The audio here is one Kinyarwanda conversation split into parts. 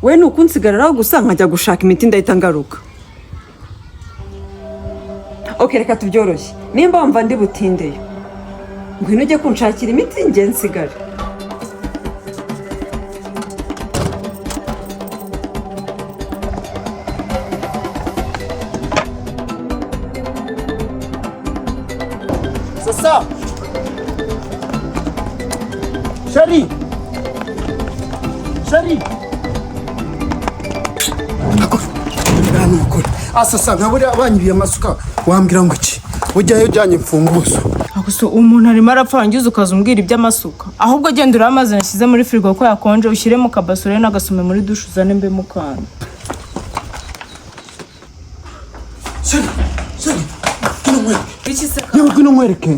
we nukunsigararaho gusa nkajya gushaka imiti ndahita ngaruka. Okay, reka tubyoroshye. Nimba wumva ndi butindeyo, ngwino ujye kunshakira imiti nge nsigare. Sasa Shari Sasa nkaburi abanyiriye amasuka wambwira ngo iki ujyayo ujyanye imfunguzo. Akuso umuntu arimo arapfangiza ukazumbwira iby'amasuka, ahubwo genda uramaze nashyize muri frigo ko yakonje ushyire mu kabasore n'agasume muri dushe uzane mbe mukana. Shari kinumwe Iki se yewe kinumwereke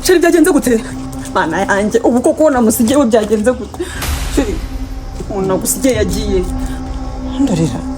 Shari byagenze gute? Mana yanjye ubu koko namusigiye byagenze gute? Shari unagusigiye yagiye. Ndorera.